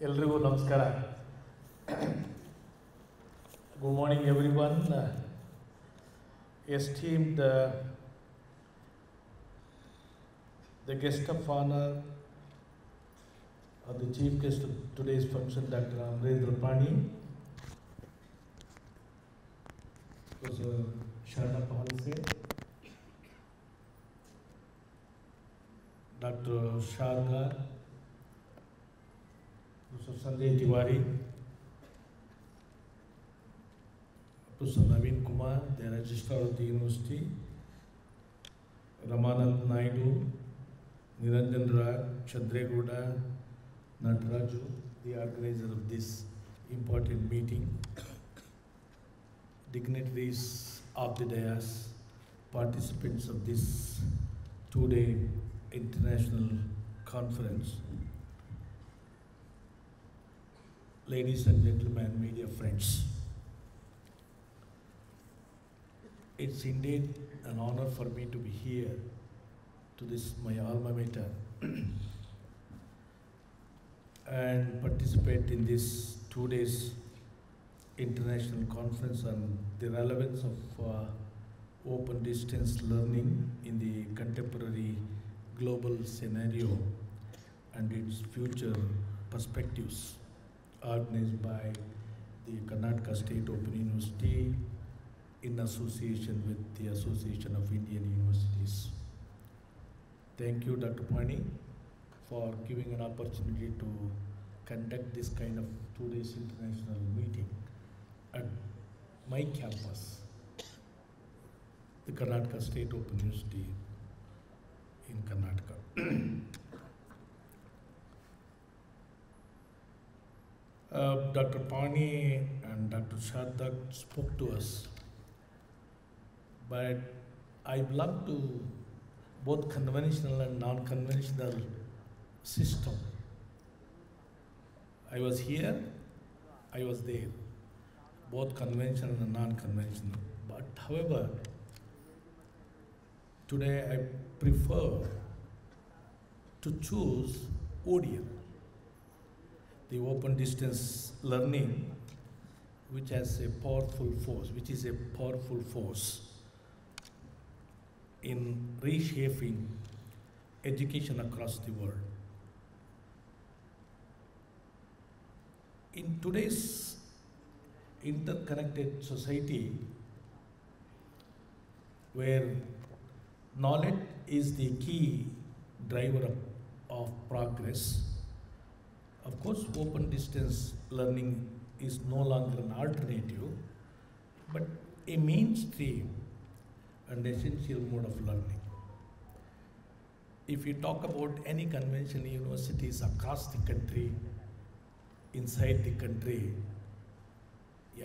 ಎಲ್ರಿಗೂ ನಮಸ್ಕಾರ. Good morning everyone. Esteemed the guest of honor or the chief guest of today's function, Dr. Amrendra Pani, Professor Sharna Pahalse, Dr. Sharga, Professor Sanjay Tiwari, Professor Naveen Kumar, the Registrar of the University, Ramanand Naidu, Niranjan Raj, Chandreguda, Nataraju, the organizer of this important meeting, dignitaries of the dais, participants of this two-day international conference, ladies and gentlemen, media friends. It's indeed an honor for me to be here to this my alma mater and participate in this 2 days international conference on the relevance of open distance learning in the contemporary global scenario and its future perspectives, organized by the Karnataka State Open University in association with the Association of Indian Universities. Thank you, Dr. Pani, for giving an opportunity to conduct this kind of 2 days international meeting at my campus, the Karnataka State Open University in Karnataka. Dr. Pani and Dr. Shardak spoke to us, but I belong to both conventional and non-conventional system. I was here, I was there, both conventional and non-conventional. But however, today I prefer to choose ODL, the open distance learning, which is a powerful force in reshaping education across the world. In today's interconnected society, where knowledge is the key driver of progress, of course, open distance learning is no longer an alternative, but a mainstream and essential mode of learning. If you talk about any conventional universities across the country, inside the country,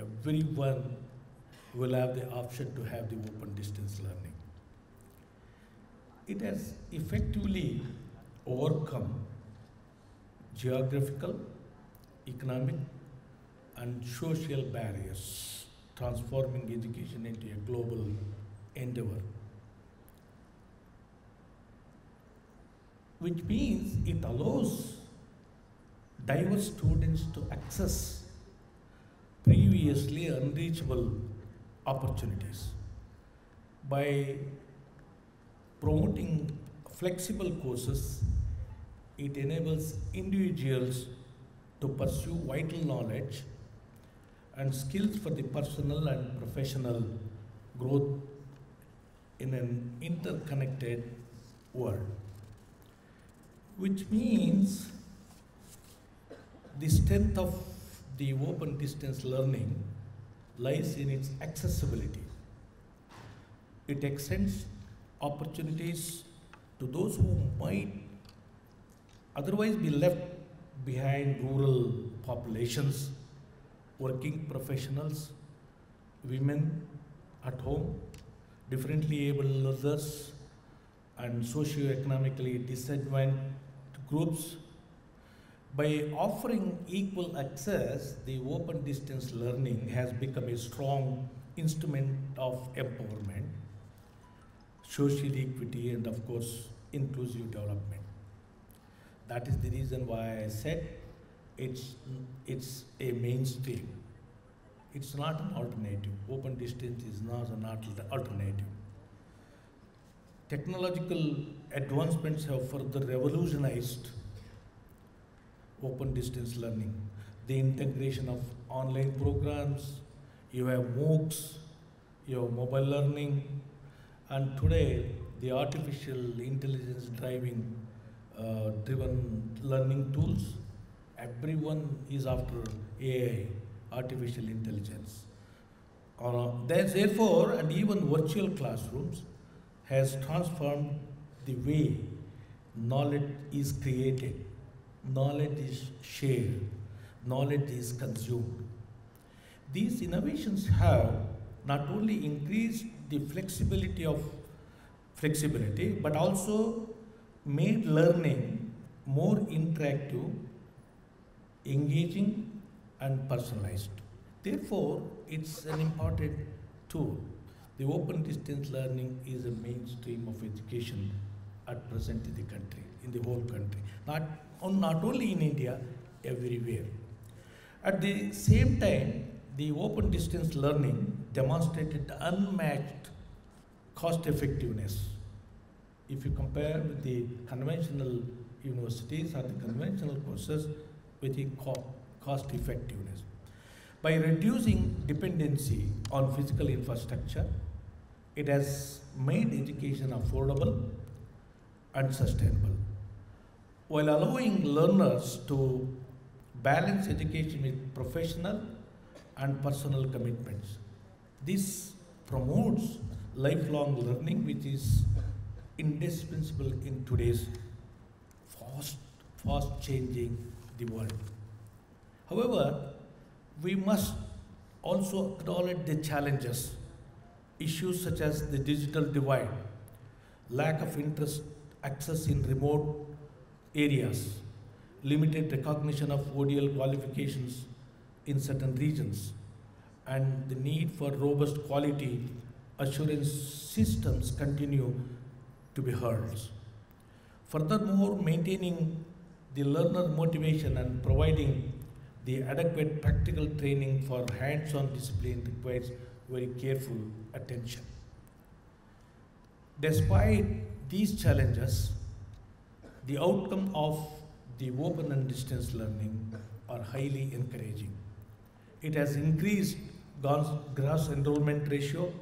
everyone will have the option to have the open distance learning. It has effectively overcome geographical, economic, and social barriers, transforming education into a global endeavor, which means it allows diverse students to access previously unreachable opportunities. By promoting flexible courses, it enables individuals to pursue vital knowledge and skills for the personal and professional growth in an interconnected world, which means the strength of the open distance learning lies in its accessibility. It extends opportunities to those who might otherwise be left behind: rural populations, working professionals, women at home, differently able others, and socio-economically disadvantaged groups. By offering equal access, the open distance learning has become a strong instrument of empowerment, social equity, and of course, inclusive development. That is the reason why I said It's, it's a mainstream. It's not an alternative. Open distance is not an alternative. Technological advancements have further revolutionized open distance learning. The integration of online programs, you have MOOCs, you have mobile learning, and today the artificial intelligence driven learning tools. Everyone is after AI, artificial intelligence. Therefore, and even virtual classrooms has transformed the way knowledge is created, knowledge is shared, knowledge is consumed. These innovations have not only increased the flexibility, but also made learning more interactive, engaging, and personalized. Therefore, it's an important tool. The open distance learning is a mainstream of education at present in the country, in the whole country. Not only in India, everywhere. At the same time, the open distance learning demonstrated unmatched cost effectiveness. If you compare with the conventional universities or the conventional courses with the cost effectiveness. By reducing dependency on physical infrastructure, it has made education affordable and sustainable, while allowing learners to balance education with professional and personal commitments. This promotes lifelong learning, which is indispensable in today's fast changing the world. However, we must also acknowledge the challenges, issues such as the digital divide, lack of interest access in remote areas, limited recognition of ODL qualifications in certain regions, and the need for robust quality assurance systems continue to be hurdles. Furthermore, maintaining the learner motivation and providing the adequate practical training for hands-on discipline requires very careful attention. Despite these challenges, the outcome of the open and distance learning are highly encouraging. It has increased gross enrollment ratio,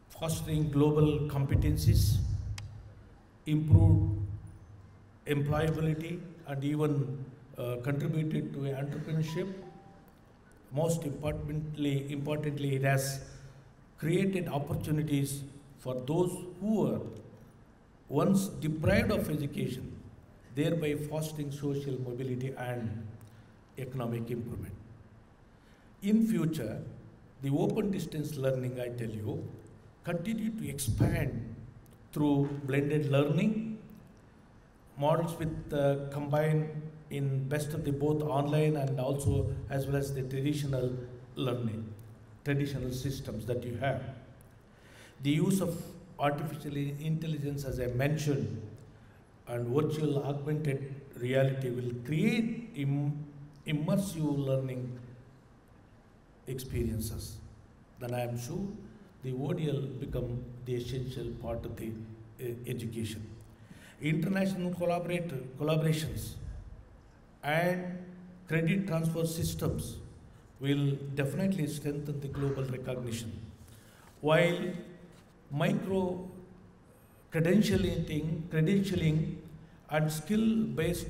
fostering global competencies, improved employability, and even contributed to entrepreneurship. Most importantly, it has created opportunities for those who were once deprived of education, thereby fostering social mobility and economic improvement. In future, the open distance learning, I tell you, continue to expand through blended learning models with combined in best of the both online and also as well as the traditional learning, traditional systems that you have. The use of artificial intelligence, as I mentioned, and virtual augmented reality will create immersive learning experiences. Then I am sure the ODL become the essential part of the education. International collaborations and credit transfer systems will definitely strengthen the global recognition. While micro credentialing and skill-based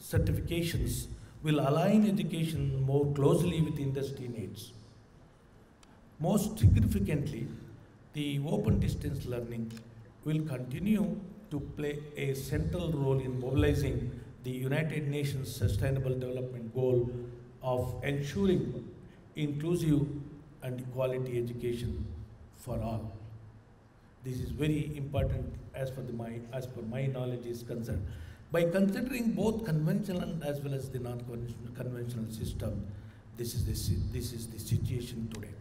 certifications will align education more closely with industry needs. Most significantly, the open distance learning will continue to play a central role in mobilizing the United Nations Sustainable Development Goal of ensuring inclusive and quality education for all. This is very important as per my knowledge is concerned. By considering both conventional and as well as the non-conventional system, this is the situation today.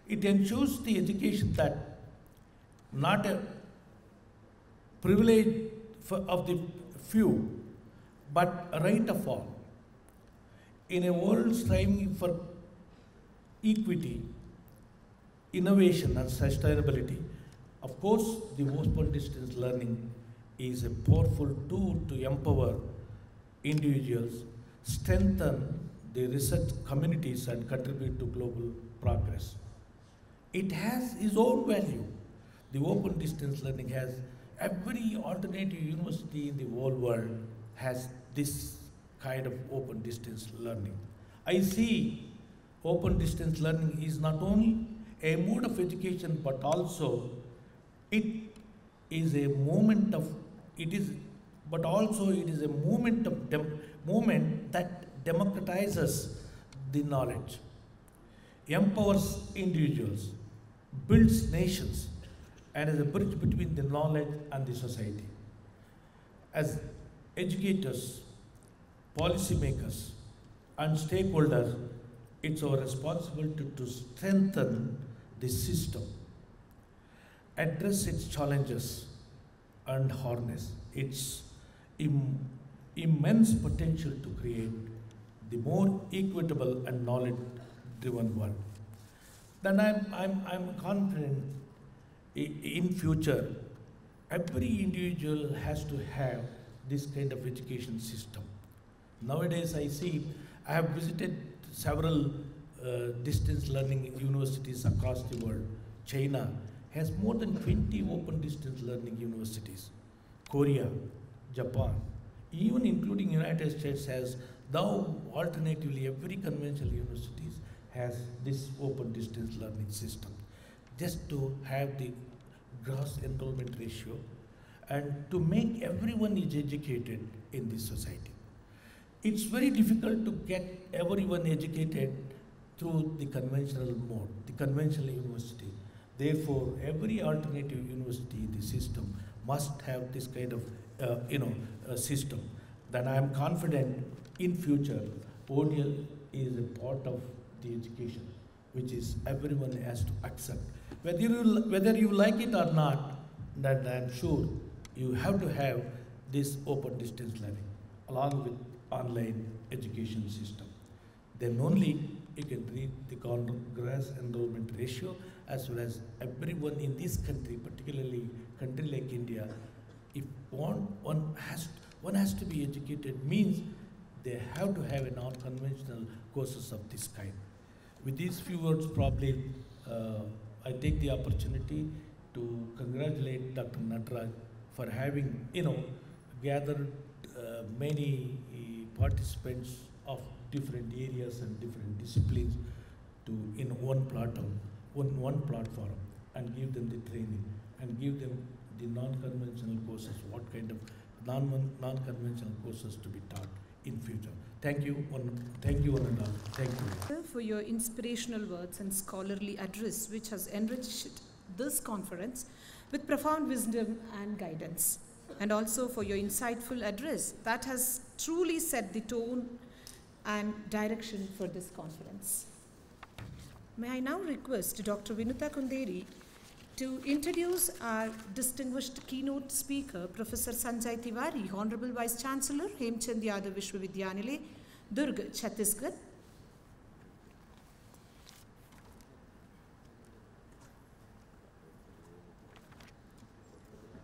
It ensures the education that not a privilege of the few, but right of all. In a world striving for equity, innovation and sustainability, of course, the open distance learning is a powerful tool to empower individuals, strengthen the research communities and contribute to global progress. It has its own value. The open distance learning has, every alternative university in the whole world has this kind of open distance learning. I see open distance learning is not only a mode of education, but also it is a moment of, it is, but also it is a moment of moment that democratizes the knowledge, empowers individuals, builds nations, and is a bridge between the knowledge and the society. As educators, policymakers, and stakeholders, it's our responsibility to strengthen the system, address its challenges, and harness its immense potential to create the more equitable and knowledge-driven world. Then I'm confident in future, every individual has to have this kind of education system. Nowadays I see, I have visited several distance learning universities across the world. China has more than 20 open distance learning universities. Korea, Japan, even including United States has, though alternatively every conventional universities has this open distance learning system, just to have the gross enrollment ratio and to make everyone is educated in this society. It's very difficult to get everyone educated through the conventional mode, the conventional university. Therefore, every alternative university in the system must have this kind of system. Then I am confident in future, ODL is a part of the education, which is everyone has to accept. Whether you like it or not, that I am sure you have to have this open distance learning along with online education system. Then only you can reach the gross enrollment ratio, as well as everyone in this country, particularly country like India, if one has to be educated, means they have to have a non-conventional courses of this kind. With these few words, probably I take the opportunity to congratulate Dr. Nataraj for having, gathered many participants of different areas and different disciplines in one platform, and give them the training and give them the non-conventional courses, what kind of non-conventional courses to be taught in future. Thank you, thank you, Ananda. Thank you. For your inspirational words and scholarly address, which has enriched this conference with profound wisdom and guidance. And also for your insightful address that has truly set the tone and direction for this conference. May I now request Dr. Vinita Kunderi to introduce our distinguished keynote speaker, Professor Sanjay Tiwari, Honorable Vice Chancellor, Hemchand Yadav Vishwavidyalaya, Durg, Chhattisgarh.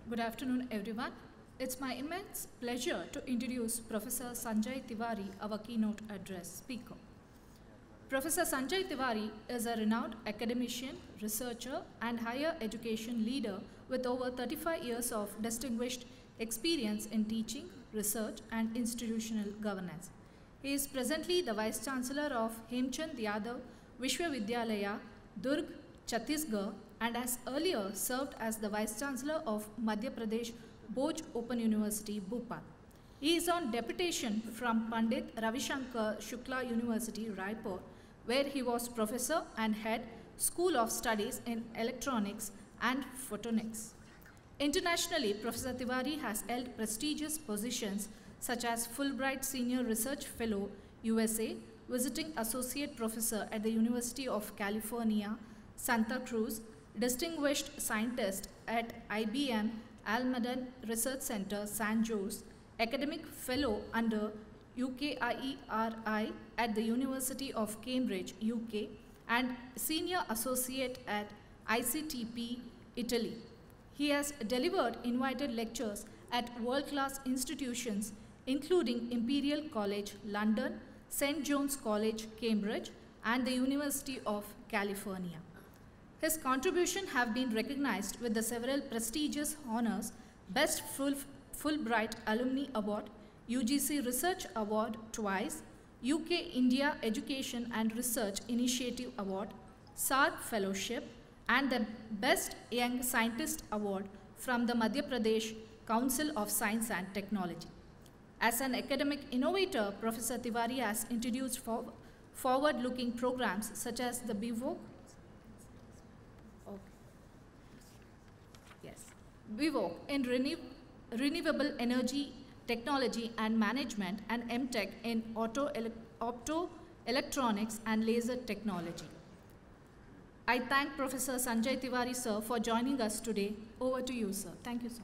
Good afternoon, everyone. It's my immense pleasure to introduce Professor Sanjay Tiwari, our keynote address speaker. Professor Sanjay Tiwari is a renowned academician, researcher, and higher education leader with over 35 years of distinguished experience in teaching, research, and institutional governance. He is presently the Vice Chancellor of Hemchand Yadav Vishwavidyalaya, Durg, Chhattisgarh, and has earlier served as the Vice Chancellor of Madhya Pradesh Boj Open University, Bhopal. He is on deputation from Pandit Ravishankar Shukla University, Raipur, where he was professor and head School of Studies in Electronics and Photonics. Internationally, Professor Tiwari has held prestigious positions such as Fulbright Senior Research Fellow, USA, Visiting Associate Professor at the University of California, Santa Cruz, Distinguished Scientist at IBM Almaden Research Center, San Jose, Academic Fellow under UKIERI at the University of Cambridge, UK, and Senior Associate at ICTP, Italy. He has delivered invited lectures at world-class institutions including Imperial College, London, St. John's College, Cambridge, and the University of California. His contributions have been recognized with the several prestigious honors: Best Fulbright Alumni Award, UGC Research Award twice, UK India Education and Research Initiative Award, SARC Fellowship, and the Best Young Scientist Award from the Madhya Pradesh Council of Science and Technology. As an academic innovator, Professor Tiwari has introduced forward-looking programs such as the BVOC, in renewable energy technology and management, and MTech in optoelectronics and laser technology. I thank Professor Sanjay Tiwari, sir, for joining us today. Over to you, sir. Thank you, sir.